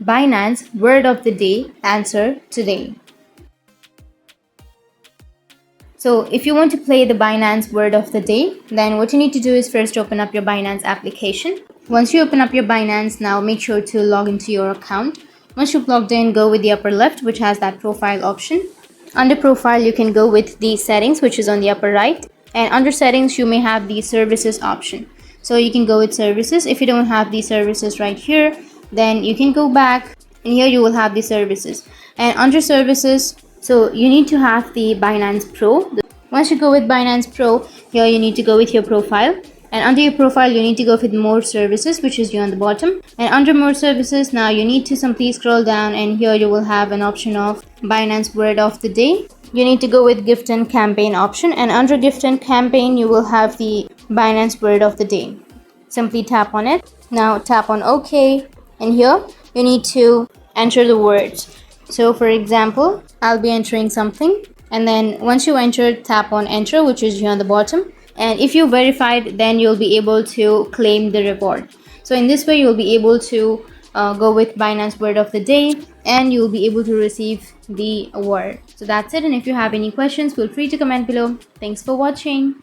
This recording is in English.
Binance Word of the Day answer today. So if you want to play the Binance Word of the Day, then what you need to do is first open up your Binance application. Once you open up your Binance, now make sure to log into your account. Once you've logged in, go with the upper left, which has that profile option. Under profile, you can go with the settings, which is on the upper right. And under settings, you may have the services option. So you can go with services. If you don't have the services right here, then you can go back and here you will have the services. And under services, so you need to have the Binance Pro. Once you go with Binance Pro, here you need to go with your profile. And under your profile, you need to go with more services, which is here on the bottom. And under more services, now you need to simply scroll down and here you will have an option of Binance Word of the Day. You need to go with gift and campaign option, and under gift and campaign, you will have the Binance Word of the Day. Simply tap on it. Now tap on OK, and here you need to enter the words. So for example, I'll be entering something, and then once you enter, tap on enter, which is here on the bottom. And if you verified, then you'll be able to claim the reward. So in this way, you'll be able to go with Binance Word of the Day, and you'll be able to receive the award. So that's it. And if you have any questions, feel free to comment below. Thanks for watching.